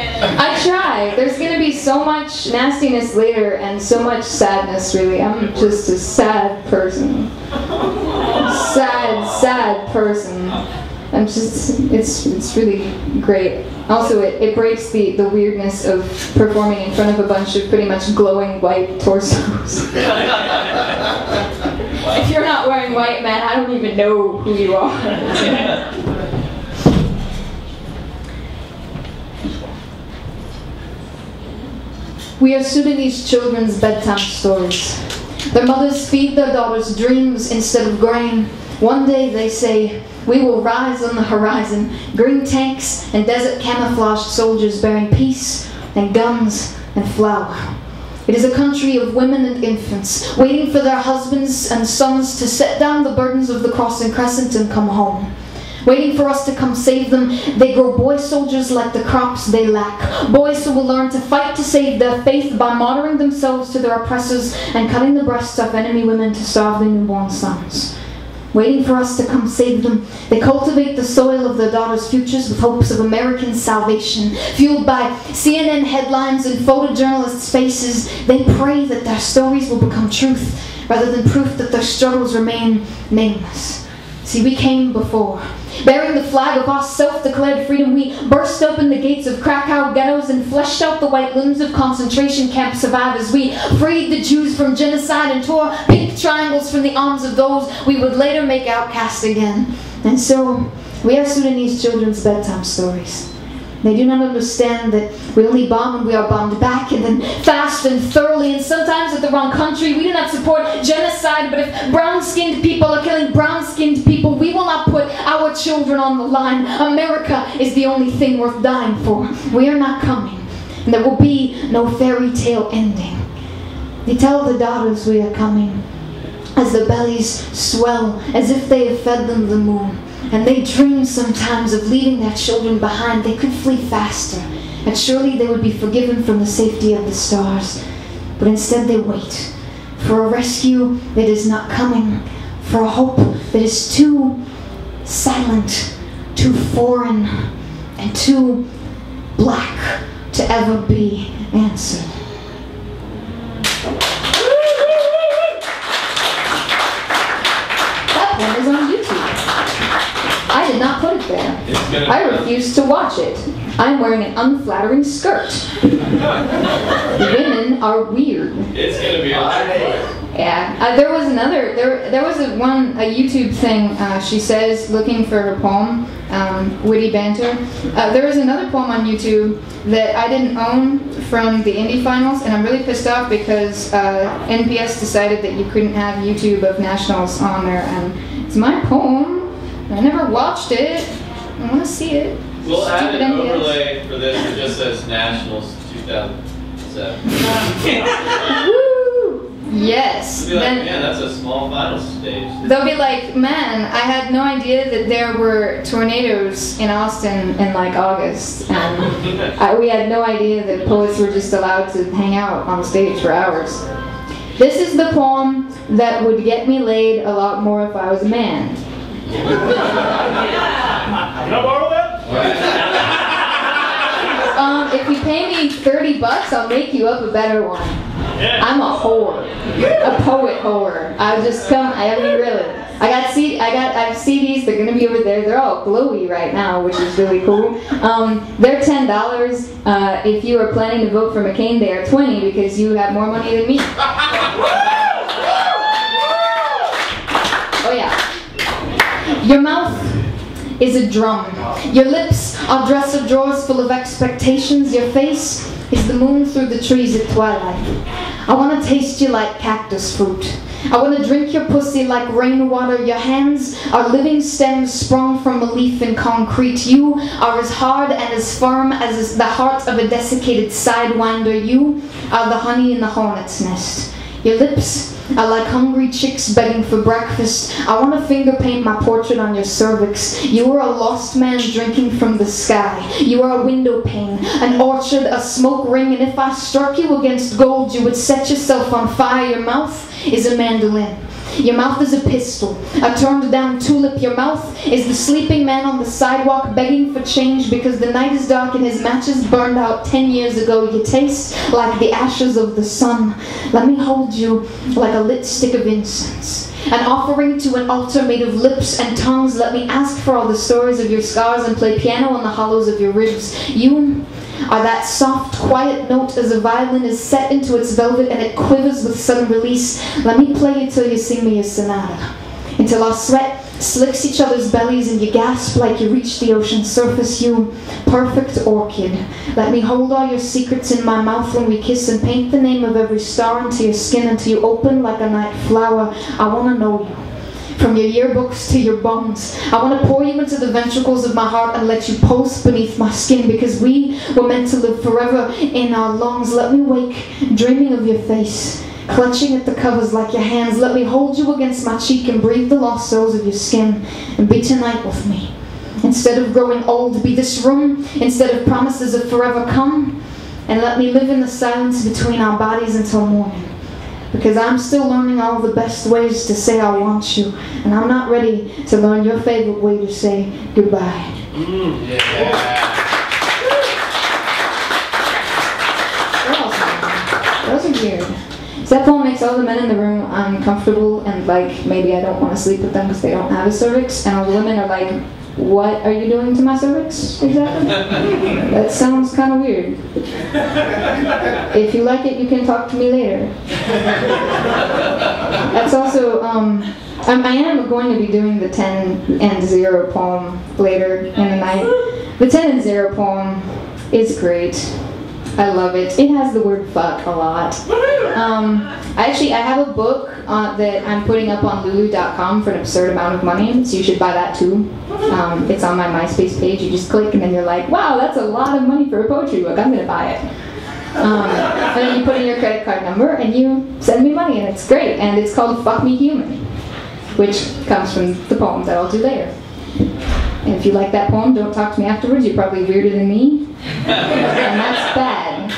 I try. There's gonna be so much nastiness later and so much sadness, really. I'm just a sad person. Sad person. I'm just, it's really great. Also, it breaks the weirdness of performing in front of a bunch of pretty much glowing white torsos. If you're not wearing white, man, I don't even know who you are. We are Sudanese children's bedtime stories. Their mothers feed their daughters dreams instead of grain. One day they say, we will rise on the horizon, green tanks and desert camouflaged soldiers bearing peace and guns and flour. It is a country of women and infants, waiting for their husbands and sons to set down the burdens of the cross and crescent and come home. Waiting for us to come save them, they grow boy soldiers like the crops they lack. Boys who will learn to fight to save their faith by martyring themselves to their oppressors and cutting the breasts of enemy women to starve their newborn sons. Waiting for us to come save them, they cultivate the soil of their daughters' futures with hopes of American salvation. Fueled by CNN headlines and photojournalists' faces, they pray that their stories will become truth rather than proof that their struggles remain nameless. See, we came before. Bearing the flag of our self-declared freedom, we burst open the gates of Krakow ghettos and fleshed out the white limbs of concentration camp survivors. We freed the Jews from genocide and tore pink triangles from the arms of those we would later make outcast again. And so, we are Sudanese children's bedtime stories. They do not understand that we only bomb when we are bombed back, and then fast and thoroughly, and sometimes at the wrong country. We do not support genocide, but if brown-skinned people are killing brown-skinned people, we will not put our children on the line. America is the only thing worth dying for. We are not coming, and there will be no fairy tale ending. They tell the daughters we are coming, as their bellies swell, as if they have fed them the moon. And they dream sometimes of leaving their children behind. They could flee faster, and surely they would be forgiven from the safety of the stars. But instead they wait for a rescue that is not coming, for a hope that is too silent, too foreign, and too black to ever be answered. That one is on YouTube. I did not put it there. I refused to watch it. I'm wearing an unflattering skirt. Women are weird. It's gonna be alright. Yeah. There was another. There was a YouTube thing. She says, looking for her poem, witty banter. There was another poem on YouTube that I didn't own from the indie finals, and I'm really pissed off because NPS decided that you couldn't have YouTube of nationals on there, and it's my poem. I never watched it. I want to see it. We'll add an overlay for this that just says Nationals 2007. Woo! Yes. They'll be like, man, that's a small final stage. They'll be like, man, I had no idea that there were tornadoes in Austin in like August. And we had no idea that poets were just allowed to hang out on stage for hours. This is the poem that would get me laid a lot more if I was a man. Can I borrow that? If you pay me $30, I'll make you up a better one. Yeah. I'm a whore, a poet whore. I'll just come. I mean, really. I have CDs. They're gonna be over there. They're all glowy right now, which is really cool. They're $10. If you are planning to vote for McCain, they are $20 because you have more money than me. Oh yeah. Your mouth is a drum. Your lips are dresser drawers full of expectations. Your face is the moon through the trees at twilight. I want to taste you like cactus fruit. I want to drink your pussy like rainwater. Your hands are living stems sprung from a leaf in concrete. You are as hard and as firm as the heart of a desiccated sidewinder. You are the honey in the hornet's nest. Your lips are like hungry chicks begging for breakfast. I want to finger paint my portrait on your cervix. You are a lost man drinking from the sky. You are a window pane, an orchard, a smoke ring, and if I struck you against gold, you would set yourself on fire. Your mouth is a mandolin. Your mouth is a pistol, a turned down tulip. Your mouth is the sleeping man on the sidewalk begging for change because the night is dark and his matches burned out 10 years ago. You taste like the ashes of the sun. Let me hold you like a lit stick of incense, an offering to an altar made of lips and tongues. Let me ask for all the stories of your scars and play piano on the hollows of your ribs. You are that soft, quiet note as a violin is set into its velvet and it quivers with sudden release. Let me play you till you sing me a sonata, until our sweat slicks each other's bellies and you gasp like you reach the ocean's surface. You perfect orchid. Let me hold all your secrets in my mouth when we kiss and paint the name of every star into your skin until you open like a night flower. I want to know you, from your yearbooks to your bones. I want to pour you into the ventricles of my heart and let you pulse beneath my skin, because we were meant to live forever in our lungs. Let me wake dreaming of your face, clutching at the covers like your hands. Let me hold you against my cheek and breathe the lost souls of your skin, and be tonight with me. Instead of growing old, be this room. Instead of promises of forever, come and let me live in the silence between our bodies until morning. Because I'm still learning all the best ways to say I want you, and I'm not ready to learn your favorite way to say goodbye. Yeah. Those are weird. So that poem makes all the men in the room uncomfortable, and like maybe I don't want to sleep with them because they don't have a cervix, and all the women are like, what are you doing to my cervix exactly? That sounds kind of weird. If you like it, you can talk to me later. That's also, I am going to be doing the 10 and 0 poem later in the night. The 10 and 0 poem is great. I love it. It has the word fuck a lot. I have a book that I'm putting up on lulu.com for an absurd amount of money, so you should buy that too. It's on my MySpace page. You just click and then you're like, wow, that's a lot of money for a poetry book. I'm going to buy it. And then you put in your credit card number and you send me money, and it's great. And it's called Fuck Me Human, which comes from the poem that I'll do later. And if you like that poem, don't talk to me afterwards. You're probably weirder than me. And that's bad.